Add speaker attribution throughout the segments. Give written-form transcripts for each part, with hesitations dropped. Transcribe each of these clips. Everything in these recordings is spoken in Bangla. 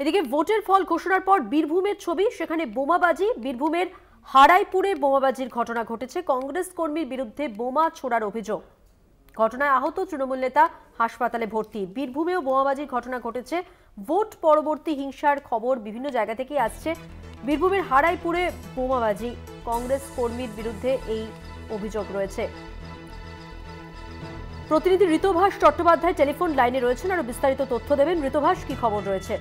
Speaker 1: এদিকে ভোটের ফল ঘোষণার পর বীরভূমের ছবি, সেখানে বোমাবাজি। বীরভূমের হারাইপুরে বোমাবাজির ঘটনা ঘটেছে। কংগ্রেস কর্মীর বিরুদ্ধে বোমা ছোড়ার অভিযোগ। ঘটনায় আহত তৃণমূল নেতা হাসপাতালে ভর্তি। বীরভূমেও বোমাবাজির ঘটনা ঘটেছে। ভোট পরবর্তী হিংসার খবর বিভিন্ন জায়গা থেকেই আসছে। বীরভূমের হারাইপুরে বোমাবাজি, কংগ্রেস কর্মীর বিরুদ্ধে এই অভিযোগ রয়েছে। প্রতিনিধি ঋতভাস চট্টোপাধ্যায় টেলিফোন লাইনে রয়েছেন, আরো বিস্তারিত তথ্য দেবেন। ঋতভাস, কি খবর রয়েছে?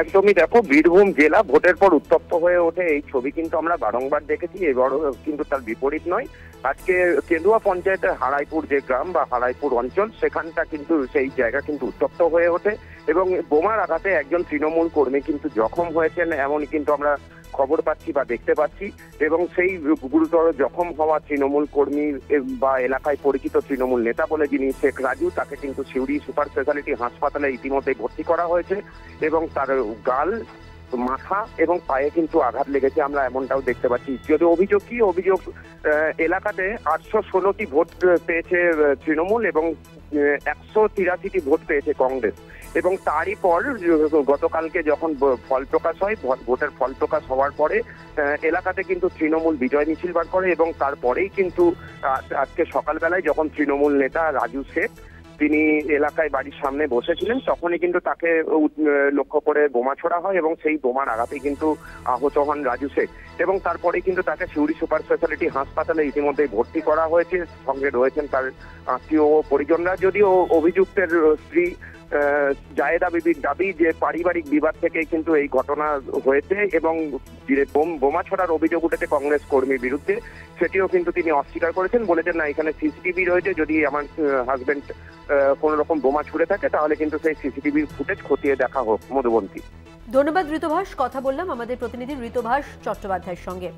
Speaker 2: একদমই, দেখো, বীরভূম জেলা ভোটের পর উত্তপ্ত হয়ে ওঠে এই ছবি কিন্তু আমরা বারংবার দেখেছি। এবারও কিন্তু তার বিপরীত নয়। আজকে কেন্দুয়া পঞ্চায়েতের হারাইপুর যে গ্রাম বা হারাইপুর অঞ্চল, সেখানটা কিন্তু সেই জায়গা কিন্তু উত্তপ্ত হয়ে ওঠে এবং বোমার আঘাতে একজন তৃণমূল কর্মী কিন্তু জখম হয়েছেন, এমনই কিন্তু আমরা খবর পাচ্ছি বা দেখতে পাচ্ছি। এবং সেই গুরুতর জখম হওয়া তৃণমূল কর্মী বা এলাকায় পরিচিত তৃণমূল নেতা বলে যিনি শেখ রাজু, তাকে কিন্তু সিউড়ি সুপার স্পেশালিটি হাসপাতালে ইতিমধ্যে ভর্তি করা হয়েছে এবং তার গাল, মাথা এবং পায়ে কিন্তু আঘাত লেগেছে, আমরা এমনটাও দেখতে পাচ্ছি। যদি অভিযোগ এলাকাতে 816টি ভোট পেয়েছে তৃণমূল এবং 183টি ভোট পেয়েছে কংগ্রেস। এবং তারই পর গতকালকে যখন ফল প্রকাশ হয়, ভোটের ফল প্রকাশ হওয়ার পরে এলাকাতে কিন্তু তৃণমূল বিজয় মিছিল বার করে এবং তারপরেই কিন্তু আজকে সকালবেলায় যখন তৃণমূল নেতা রাজু শেখ তিনি এলাকায় বাড়ির সামনে বসেছিলেন, তখনই কিন্তু তাকে লক্ষ্য করে বোমা ছোড়া হয় এবং সেই বোমার আঘাতে কিন্তু আহত হন রাজু শেখ। এবং তারপরেই কিন্তু তাকে সিউড়ি সুপার স্পেশালিটি হাসপাতালে ইতিমধ্যে ভর্তি করা হয়েছে। সঙ্গে রয়েছেন তার আত্মীয় ও পরিজনরা। যদিও অভিযুক্তের স্ত্রী জায়েদা বিবির দাবি যে পারিবারিক বিবাদ থেকেই কিন্তু এই ঘটনা হয়েছে এবং বোমা ছড়ার অভিযোগ উঠেছে কংগ্রেস কর্মীর বিরুদ্ধে, সেটিও কিন্তু তিনি অস্বীকার করেছেন। বলেছেন, না, এখানে সিসিটিভি রয়েছে, যদি আমার হাজবেন্ড কোন রকম বোমা ছুড়ে থাকে তাহলে কিন্তু সেই সিসিটিভির ফুটেজ খতিয়ে দেখা হোক। মধুবন্তী,
Speaker 1: ধন্যবাদ ঋতভাস। কথা বললাম আমাদের প্রতিনিধি ঋতভাস চট্টোপাধ্যায়ের সঙ্গে।